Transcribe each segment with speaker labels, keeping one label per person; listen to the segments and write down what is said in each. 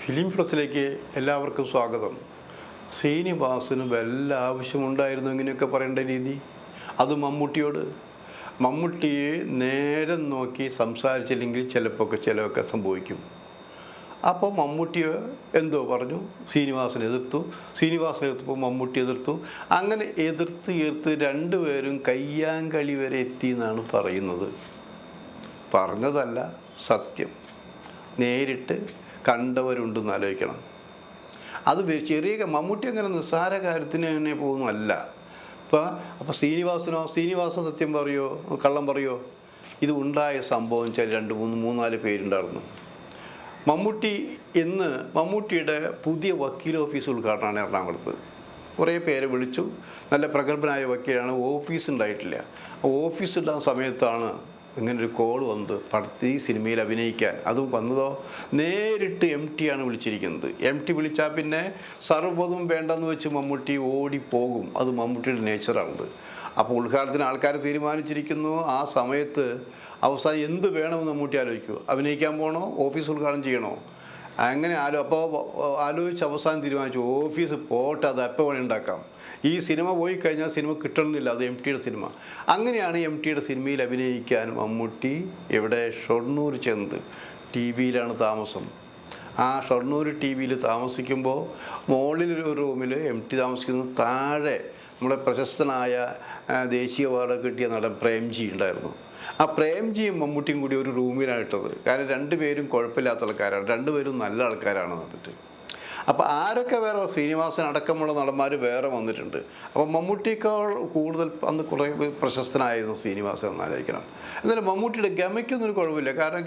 Speaker 1: Film പ്രസിലേക്ക് എല്ലാവർക്കും സ്വാഗതം. ശ്രീനിവാസന് വല്ല ആവശ്യമുണ്ടായിരുന്നു ഇങ്ങനെയൊക്കെ പറയേണ്ട രീതി? അത് മമ്മൂട്ടിയെ നേരെ നോക്കി സംസാരിച്ചില്ലെങ്കിൽ ചിലതൊക്കെ സംഭവിക്കും. അപ്പോൾ മമ്മൂട്ടിയെ എന്തോ പറഞ്ഞു, ശ്രീനിവാസൻ എതിർത്തപ്പോൾ മമ്മൂട്ടി എതിർത്തു. അങ്ങനെ എതിർത്ത് രണ്ടുപേരും കയ്യാങ്കളി വരെ എത്തി എന്നാണ് പറയുന്നത്. പറഞ്ഞതല്ല സത്യം, നേരിട്ട് കണ്ടവരുണ്ടെന്ന് ആലോചിക്കണം. അത് ചെറിയ മമ്മൂട്ടി അങ്ങനെ നിസ്സാര കാര്യത്തിന് തന്നെ പോകുന്നതല്ല. അപ്പോൾ ശ്രീനിവാസൻ സത്യം പറയോ കള്ളം പറയോ? ഇത് ഉണ്ടായ സംഭവം വെച്ചാൽ മൂന്നാല് പേരുണ്ടായിരുന്നു. മമ്മൂട്ടിയുടെ പുതിയ വക്കീൽ ഓഫീസ് ഉദ്ഘാടനമാണ് എറണാകുളത്ത്. കുറേ പേരെ വിളിച്ചു. നല്ല പ്രഗത്ഭനായ വക്കീലാണ്. ഓഫീസ് ഉണ്ടായിട്ടില്ല. ഓഫീസ് ഉണ്ടാകുന്ന സമയത്താണ് ഇങ്ങനൊരു കോൾ വന്നത്, ഈ സിനിമയിൽ അഭിനയിക്കാൻ. അതും വന്നതോ നേരിട്ട് MT ആണ് വിളിച്ചിരിക്കുന്നത്. MT വിളിച്ചാൽ പിന്നെ സർവ്വതും വേണ്ടെന്ന് വെച്ച് മമ്മൂട്ടി ഓടിപ്പോകും. അത് മമ്മൂട്ടിയുടെ നേച്ചറാണത്. അപ്പോൾ ഉദ്ഘാടനത്തിന് ആൾക്കാർ തീരുമാനിച്ചിരിക്കുന്നു. ആ സമയത്ത് അവസാനം എന്ത് വേണമെന്ന് മമ്മൂട്ടി ആലോചിക്കൂ. അഭിനയിക്കാൻ പോകണോ, ഓഫീസ് ഉദ്ഘാടനം ചെയ്യണോ? അങ്ങനെ ആലോചിച്ച് അവസാനം തീരുമാനിച്ചു, ഓഫീസ് പോട്ടെ, അത് എപ്പോൾ വേണേൽ ഉണ്ടാക്കാം. ഈ സിനിമ പോയി കഴിഞ്ഞാൽ സിനിമ കിട്ടണമെന്നില്ല, അത് MTയുടെ സിനിമ. അങ്ങനെയാണ് MTയുടെ സിനിമയിൽ അഭിനയിക്കാൻ മമ്മൂട്ടി ഷൊർണൂർ ചെന്നത്. TV താമസം. ആ ഷൊർണൂർ TV താമസിക്കുമ്പോൾ മുകളിലൊരു റൂമിൽ MT താമസിക്കുന്നു. താഴെ നമ്മുടെ പ്രശസ്തനായ ദേശീയ അവാർഡ് കിട്ടിയ നടൻ പ്രേംജി ഉണ്ടായിരുന്നു. ആ പ്രേംജിയും മമ്മൂട്ടിയും കൂടി ഒരു റൂമിലാണ് ഇട്ടത്. കാരണം രണ്ടുപേരും കുഴപ്പമില്ലാത്ത ആൾക്കാരാണ്, രണ്ടുപേരും നല്ല ആൾക്കാരാണ് വന്നിട്ട്. അപ്പോൾ ആരൊക്കെ വേറെ, ശ്രീനിവാസൻ അടക്കമുള്ള നടന്മാർ വേറെ വന്നിട്ടുണ്ട്. അപ്പോൾ മമ്മൂട്ടിയേക്കാൾ കൂടുതൽ അന്ന് കുറേ പ്രശസ്തനായിരുന്നു ശ്രീനിവാസൻ എന്നാലോചിക്കണം. എന്നാലും മമ്മൂട്ടിയുടെ ഗമയ്ക്കൊന്നും കുഴപ്പമില്ല. കാരണം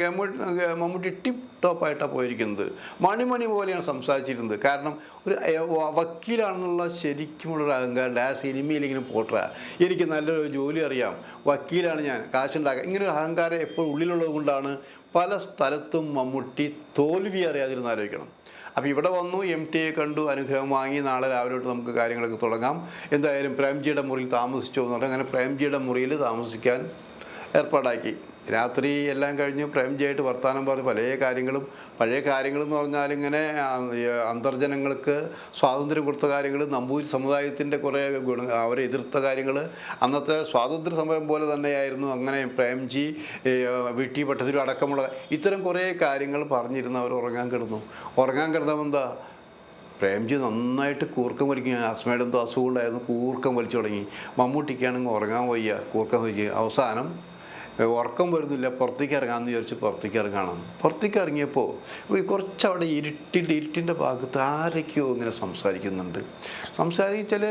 Speaker 1: മമ്മൂട്ടി ടിപ്പ് ടോപ്പായിട്ടാണ് പോയിരിക്കുന്നത്. മണി പോലെയാണ് സംസാരിച്ചിരുന്നത്. കാരണം ഒരു വക്കീലാണെന്നുള്ള ശരിക്കുമുള്ളൊരു അഹങ്കാരം. ആ സിനിമയിലെങ്കിലും പോട്ടെ, എനിക്ക് നല്ലൊരു ജോലി അറിയാം, വക്കീലാണ് ഞാൻ, കാശുണ്ടാക്കാം, ഇങ്ങനൊരു അഹങ്കാരം എപ്പോഴും ഉള്ളിലുള്ളത് കൊണ്ടാണ് പല സ്ഥലത്തും മമ്മൂട്ടി തോൽവി അറിയാതിരുന്ന് ആലോചിക്കണം. അപ്പോൾ ഇവിടെ വന്നു, MTയെ കണ്ടു, അനുഗ്രഹം വാങ്ങി. നാളെ രാവിലെ തൊട്ട് നമുക്ക് കാര്യങ്ങളൊക്കെ തുടങ്ങാം. എന്തായാലും പ്രേംജിയുടെ മുറിയിൽ താമസിച്ചോ എന്ന് പറഞ്ഞാൽ അങ്ങനെ പ്രേംജിയുടെ മുറിയിൽ താമസിക്കാൻ ഏർപ്പാടാക്കി. രാത്രി എല്ലാം കഴിഞ്ഞ് പ്രേംജിയായിട്ട് വർത്തമാനം പറഞ്ഞ് പഴയ കാര്യങ്ങളെന്ന് പറഞ്ഞാൽ ഇങ്ങനെ അന്തർജനങ്ങൾക്ക് സ്വാതന്ത്ര്യം കൊടുത്ത കാര്യങ്ങൾ, നമ്പൂതിരി സമുദായത്തിൻ്റെ കുറേ അവരെ എതിർത്ത കാര്യങ്ങൾ, അന്നത്തെ സ്വാതന്ത്ര്യ സമരം പോലെ തന്നെയായിരുന്നു. അങ്ങനെ പ്രേംജി, VT ഭട്ടതിരി അടക്കമുള്ള ഇത്തരം കുറേ കാര്യങ്ങൾ പറഞ്ഞിരുന്ന് അവർ ഉറങ്ങാൻ കിടന്നപ്പോൾ എന്താ, പ്രേംജി നന്നായിട്ട് കൂർക്കം വലിക്കും. അസ്മയുടെ എന്തോ അസുഖം ഉണ്ടായിരുന്നു, കൂർക്കം വലിച്ചു തുടങ്ങി. മമ്മൂട്ടിക്കാണെങ്കിൽ ഉറങ്ങാൻ വയ്യ, കൂർക്കം വലിച്ച് അവസാനം ഉറക്കം വരുന്നില്ല, പുറത്തേക്ക് ഇറങ്ങാമെന്ന് വിചാരിച്ച് പുറത്തേക്ക് ഇറങ്ങിയപ്പോൾ കുറച്ചവിടെ ഇരുട്ടിൻ്റെ ഭാഗത്ത് ആരൊക്കെയോ ഇങ്ങനെ സംസാരിച്ചാൽ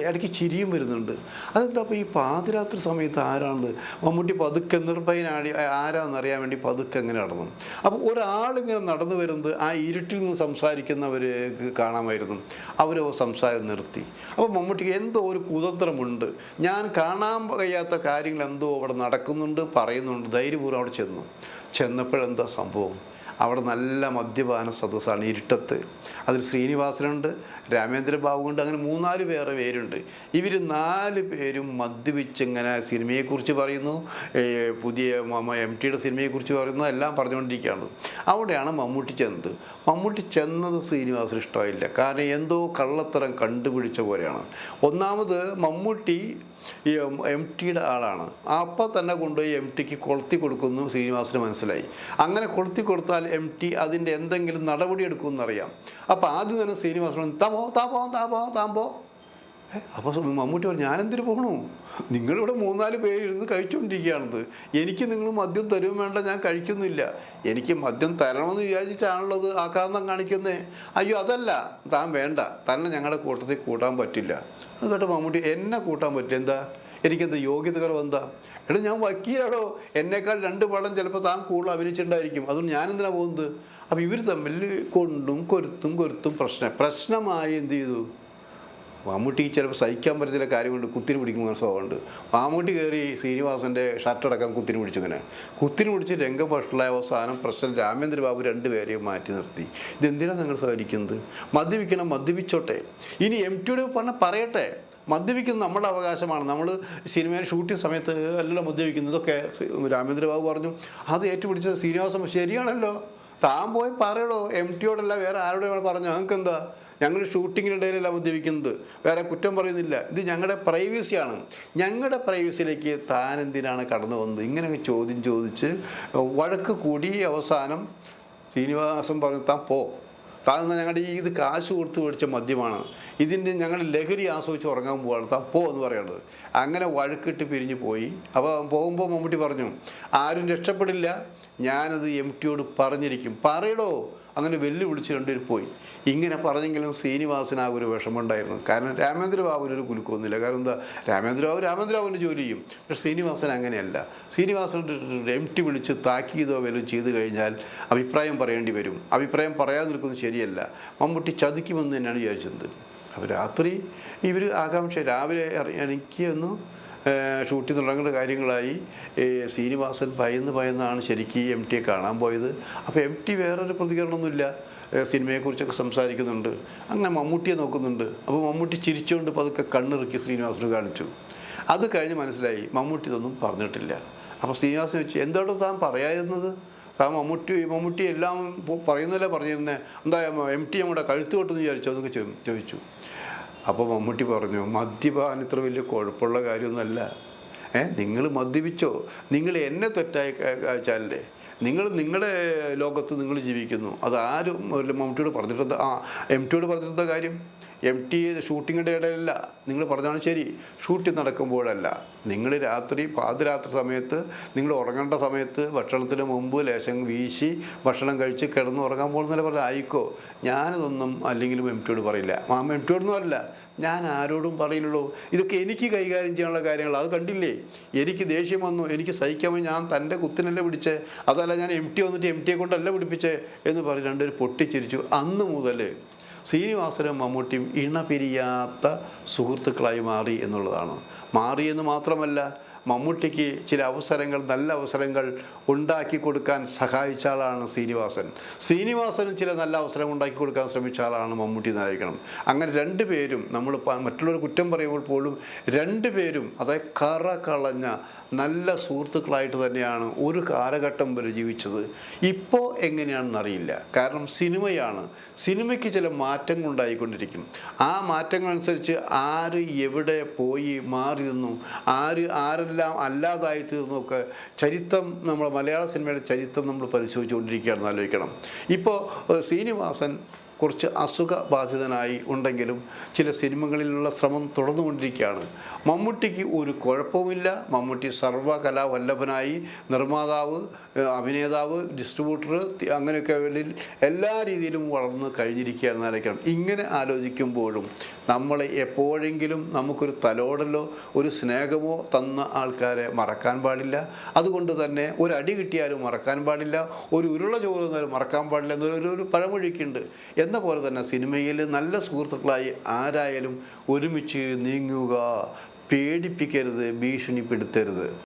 Speaker 1: ഇടയ്ക്ക് ചിരിയും വരുന്നുണ്ട്. അതെന്താ അപ്പോൾ ഈ പാതിരാത്രി സമയത്ത് ആരാണ്? മമ്മൂട്ടി പതുക്കെ നിർഭയനാടി ആരാണെന്നറിയാൻ വേണ്ടി പതുക്കെ എങ്ങനെ നടന്നു. അപ്പോൾ ഒരാളിങ്ങനെ നടന്നു വരുന്നത് ആ ഇരുട്ടിൽ നിന്ന് സംസാരിക്കുന്നവർ കാണാമായിരുന്നു. അവർ സംസാരം നിർത്തി. അപ്പോൾ മമ്മൂട്ടിക്ക് എന്തോ ഒരു കുതന്ത്രമുണ്ട്. ഞാൻ കാണാൻ കഴിയാത്ത കാര്യങ്ങൾ എന്തോ അവിടെ നടക്കുന്നുണ്ട്, പറയുന്നുണ്ട്. ധൈര്യപൂർവ്വം അവിടെ ചെന്നപ്പോഴെന്താ സംഭവം? അവിടെ നല്ല മദ്യപാന സദസ്സാണ്, ഇരുട്ടത്ത്. അതിൽ ശ്രീനിവാസനുണ്ട്, രാമേന്ദ്ര ബാബുണ്ട്, അങ്ങനെ 3-4 പേരുണ്ട്. ഇവർ 4 പേരും മദ്യപിച്ചിങ്ങനെ സിനിമയെക്കുറിച്ച് പറയുന്നു, പുതിയ MTയുടെ സിനിമയെക്കുറിച്ച് പറയുന്നു, എല്ലാം പറഞ്ഞുകൊണ്ടിരിക്കുകയാണ്. അവിടെയാണ് മമ്മൂട്ടി ചെന്നത് ശ്രീനിവാസന് ഇഷ്ടമായില്ല. കാരണം എന്തോ കള്ളത്തരം കണ്ടുപിടിച്ച പോലെയാണ്. ഒന്നാമത് മമ്മൂട്ടി ഈ MTയുടെ ആളാണ്. അപ്പോൾ തന്നെ കൊണ്ടുപോയി MTക്ക് കൊളുത്തി കൊടുക്കുന്നു ശ്രീനിവാസന് മനസ്സിലായി. അങ്ങനെ കൊളുത്തി കൊടുത്താൽ MT അതിൻ്റെ എന്തെങ്കിലും നടപടി എടുക്കുമെന്നറിയാം. അപ്പോൾ ആദ്യം തന്നെ ശ്രീനിവാസൻ താമ്പോ. അപ്പോൾ മമ്മൂട്ടി പറഞ്ഞു, ഞാനെന്തിനു പോകണു? നിങ്ങളിവിടെ 3-4 പേരിരുന്ന് കഴിച്ചുകൊണ്ടിരിക്കുകയാണത്. എനിക്ക് നിങ്ങൾ മദ്യം തരും വേണ്ട, ഞാൻ കഴിക്കുന്നില്ല. എനിക്ക് മദ്യം തരണമെന്ന് വിചാരിച്ചിട്ടാണുള്ളത് ആക്രാന്തം കാണിക്കുന്നേ. അയ്യോ അതല്ല, താൻ വേണ്ട, തന്നെ ഞങ്ങളുടെ കൂട്ടത്തിൽ കൂട്ടാൻ പറ്റില്ല. അതുകൊണ്ട് മമ്മൂട്ടി, എന്നെ കൂട്ടാൻ പറ്റില്ല, എന്താ എനിക്കെന്താ യോഗ്യത കുറവെന്താ? ഞാൻ വക്കീലാടോ, എന്നേക്കാൾ 2 പടം ചിലപ്പോൾ താൻ കൂടുതൽ അഭിനയിച്ചിട്ടുണ്ടായിരിക്കും, അതുകൊണ്ട് ഞാനെന്തിനാണ് പോകുന്നത്? അപ്പോൾ ഇവർ തമ്മിൽ കൊരുത്തും പ്രശ്നമായി എന്ത് ചെയ്തു? മമ്മൂട്ടിക്ക് ചിലപ്പോൾ സഹിക്കാൻ പറ്റുന്ന കാര്യം കൊണ്ട് കുത്തിരി പിടിക്കുന്ന സ്വഭാവമുണ്ട്. മമ്മൂട്ടി കയറി ശ്രീനിവാസൻ്റെ ഷർട്ടടക്കം കുത്തിരി പിടിച്ച് രംഗഭഷ്ടലായ അവസാനം പ്രസിഡന്റ് രാമേന്ദ്ര ബാബു 2 പേരെയും മാറ്റി നിർത്തി. ഇതെന്തിനാണ് നിങ്ങൾ സഹകരിക്കുന്നത്? മദ്യപിച്ചോട്ടെ. ഇനി MTയോട് പറയട്ടെ, മദ്യപിക്കുന്നത് നമ്മുടെ അവകാശമാണ്. നമ്മൾ സിനിമയിൽ ഷൂട്ടിംഗ് സമയത്ത് എല്ലാം മദ്യപിക്കുന്നത്. ഇതൊക്കെ രാമേന്ദ്ര ബാബു പറഞ്ഞു. അത് ഏറ്റുപിടിച്ച ശ്രീനിവാസൻ ശരിയാണല്ലോ, താൻ പോയി പറയടോ, MTയോടല്ല വേറെ ആരോടെ പറഞ്ഞു, ഞങ്ങൾക്ക് എന്താ, ഞങ്ങൾ ഷൂട്ടിങ്ങിനിടയിലല്ല മദ്യപിക്കുന്നത്, വേറെ കുറ്റം പറയുന്നില്ല, ഇത് ഞങ്ങളുടെ പ്രൈവസിയാണ്, ഞങ്ങളുടെ പ്രൈവസിയിലേക്ക് താൻ എന്തിനാണ് കടന്നു വന്നത്, ഇങ്ങനെ ചോദ്യം ചോദിച്ച് വഴക്ക് കൂടി അവസാനം ശ്രീനിവാസൻ പറഞ്ഞു, താൻ പോ, താൻ ഞങ്ങളുടെ ഇത് കാശ് കൊടുത്ത് മേടിച്ച മദ്യമാണ്, ഇതിൻ്റെ ഞങ്ങൾ ലഹരി ആസ്വദിച്ച് ഉറങ്ങാൻ പോവാണ്, താൻ പോ എന്ന് പറയുന്നത്. അങ്ങനെ വഴക്കിട്ട് പിരിഞ്ഞു പോയി. അപ്പോൾ പോകുമ്പോൾ മമ്മൂട്ടി പറഞ്ഞു, ആരും രക്ഷപ്പെടില്ല, ഞാനത് MTയോട് പറഞ്ഞിരിക്കും, പറയടോ, അങ്ങനെ വെല്ലുവിളിച്ച് രണ്ടുപേർ പോയി. ഇങ്ങനെ പറഞ്ഞെങ്കിലും ശ്രീനിവാസന് ആ ഒരു വിഷമമുണ്ടായിരുന്നു. കാരണം രാമേന്ദ്ര ബാബുവിനൊരു കുലുക്കൊന്നുമില്ല. കാരണം എന്താ, രാമേന്ദ്രബാബുവിന് ജോലി ചെയ്യും. പക്ഷേ ശ്രീനിവാസൻ അങ്ങനെയല്ല. ശ്രീനിവാസൻ MT വിളിച്ച് താക്കീതോ വല്ലതും ചെയ്തു കഴിഞ്ഞാൽ അഭിപ്രായം പറയേണ്ടി വരും. അഭിപ്രായം പറയാതെ നിൽക്കുന്നത് ശരിയല്ല. മമ്മൂട്ടി ചതിക്കുമെന്ന് തന്നെയാണ് വിചാരിച്ചത്. അപ്പോൾ രാത്രി ഇവർ ആകാംക്ഷ, രാവിലെ എനിക്കൊന്നു ഷൂട്ടിംഗ് തുടങ്ങേണ്ട കാര്യങ്ങളായി. ശ്രീനിവാസൻ ഭയന്നാണ് ശരിക്കും MTയെ കാണാൻ പോയത്. അപ്പോൾ MT വേറൊരു പ്രതികരണമൊന്നുമില്ല, സിനിമയെക്കുറിച്ചൊക്കെ സംസാരിക്കുന്നുണ്ട്, അങ്ങനെ മമ്മൂട്ടിയെ നോക്കുന്നുണ്ട്. അപ്പോൾ മമ്മൂട്ടി ചിരിച്ചുകൊണ്ട് പതുക്കെ കണ്ണിറുക്കി ശ്രീനിവാസന് കാണിച്ചു. അത് കഴിഞ്ഞ് മനസ്സിലായി മമ്മൂട്ടി ഇതൊന്നും പറഞ്ഞിട്ടില്ല. അപ്പോൾ ശ്രീനിവാസൻ വെച്ചു, എന്താണ് താൻ പറയാതിരുന്നത്, താൻ മമ്മൂട്ടി എല്ലാം പറയുന്നതല്ലേ പറഞ്ഞിരുന്നത്, എന്താ MT നമ്മുടെ കഴുത്ത് കൊട്ടെന്ന് വിചാരിച്ചോ എന്നൊക്കെ ചോദിച്ചു. അപ്പോൾ മമ്മൂട്ടി പറഞ്ഞു, മദ്യപാനം ഇത്ര വലിയ കുഴപ്പമുള്ള കാര്യമൊന്നുമല്ല. നിങ്ങൾ മദ്യപിച്ചോ, നിങ്ങൾ എന്നെ തെറ്റായി വെച്ചാലേ, നിങ്ങളുടെ ലോകത്ത് നിങ്ങൾ ജീവിക്കുന്നു, അത് ആരും മമ്മൂട്ടിയോട് പറഞ്ഞിട്ടുണ്ട്, MTയോട് പറഞ്ഞിരുന്ന കാര്യം. MT ഷൂട്ടിങ്ങിൻ്റെ ഇടയിലല്ല, നിങ്ങൾ പറഞ്ഞാണ് ശരി, ഷൂട്ടിംഗ് നടക്കുമ്പോഴല്ല, നിങ്ങൾ പാതിരാത്രി സമയത്ത്, നിങ്ങൾ ഉറങ്ങേണ്ട സമയത്ത് ഭക്ഷണത്തിന് മുമ്പ് ലേശം വീശി ഭക്ഷണം കഴിച്ച് കിടന്ന് ഉറങ്ങാൻ പോകുന്നതല്ലേ പറഞ്ഞാൽ, ആയിക്കോ, ഞാനിതൊന്നും അല്ലെങ്കിലും MTയോട് പറയില്ല. MTയോടൊന്നും അല്ല, ഞാൻ ആരോടും പറയില്ലല്ലോ, ഇതൊക്കെ എനിക്ക് കൈകാര്യം ചെയ്യാനുള്ള കാര്യങ്ങൾ. അത് കണ്ടില്ലേ, എനിക്ക് ദേഷ്യം വന്നു, എനിക്ക് സഹിക്കാമോ, ഞാൻ തൻ്റെ കുത്തിനല്ലേ പിടിച്ചേ, അതല്ല ഞാൻ MT വന്നിട്ട് MTയെ കൊണ്ടല്ല പിടിപ്പിച്ചേ എന്ന് പറഞ്ഞ് രണ്ടുപേർ പൊട്ടിച്ചിരിച്ചു. അന്ന് മുതൽ ശ്രീനിവാസനും മമ്മൂട്ടിയും ഇണപിരിയാത്ത സുഹൃത്തുക്കളായി മാറി എന്നുള്ളതാണ്. മാറിയെന്ന് മാത്രമല്ല, മമ്മൂട്ടിക്ക് ചില അവസരങ്ങൾ, നല്ല അവസരങ്ങൾ ഉണ്ടാക്കി കൊടുക്കാൻ സഹായിച്ച ആളാണ് ശ്രീനിവാസനും ചില നല്ല അവസരങ്ങൾ ഉണ്ടാക്കി കൊടുക്കാൻ ശ്രമിച്ച ആളാണ് മമ്മൂട്ടി എന്നായിരിക്കണം. അങ്ങനെ രണ്ടുപേരും, നമ്മൾ മറ്റുള്ളവർ കുറ്റം പറയുമ്പോൾ പോലും രണ്ടുപേരും അതായത് കറ കളഞ്ഞ നല്ല സുഹൃത്തുക്കളായിട്ട് തന്നെയാണ് ഒരു കാലഘട്ടം വരെ ജീവിച്ചത്. ഇപ്പോൾ എങ്ങനെയാണെന്നറിയില്ല. കാരണം സിനിമയാണ്, സിനിമയ്ക്ക് ചില മാറ്റങ്ങൾ ഉണ്ടായിക്കൊണ്ടിരിക്കും. ആ മാറ്റങ്ങളനുസരിച്ച് ആര് എവിടെ പോയി മാറി നിന്നു, ആരെല്ലാം അല്ലാതായി തീർന്നൊക്കെ ചരിത്രം, നമ്മുടെ മലയാള സിനിമയുടെ ചരിത്രം നമ്മൾ പരിശോധിച്ചുകൊണ്ടിരിക്കുകയാണെന്ന് ആലോചിക്കണം. ഇപ്പോൾ ശ്രീനിവാസൻ കുറച്ച് അസുഖബാധിതനായി ഉണ്ടെങ്കിലും ചില സിനിമകളിലുള്ള ശ്രമം തുടർന്നുകൊണ്ടിരിക്കുകയാണ്. മമ്മൂട്ടിക്ക് ഒരു കുഴപ്പവുമില്ല. മമ്മൂട്ടി സർവകലാവല്ലഭനായി നിർമ്മാതാവ്, അഭിനേതാവ്, ഡിസ്ട്രിബ്യൂട്ടർ, അങ്ങനെയൊക്കെ എല്ലാ രീതിയിലും വളർന്ന് കഴിഞ്ഞിരിക്കുകയാണെന്ന് ആലോചിക്കണം. ഇങ്ങനെ ആലോചിക്കുമ്പോഴും നമ്മളെ എപ്പോഴെങ്കിലും നമുക്കൊരു തലോടലോ ഒരു സ്നേഹമോ തന്ന ആൾക്കാരെ മറക്കാൻ പാടില്ല. അതുകൊണ്ട് തന്നെ ഒരു അടി കിട്ടിയാലും മറക്കാൻ പാടില്ല, ഒരു ഉരുള ചോറ് തന്നാലും മറക്കാൻ പാടില്ല എന്നൊരു പഴമൊഴിക്കുണ്ട്. എന്ന പോലെ തന്നെ സിനിമയിൽ നല്ല സുഹൃത്തുക്കളായി ആരായാലും ഒരുമിച്ച് നീങ്ങുക, പേടിപ്പിക്കരുത്, ഭീഷണിപ്പെടുത്തരുത്.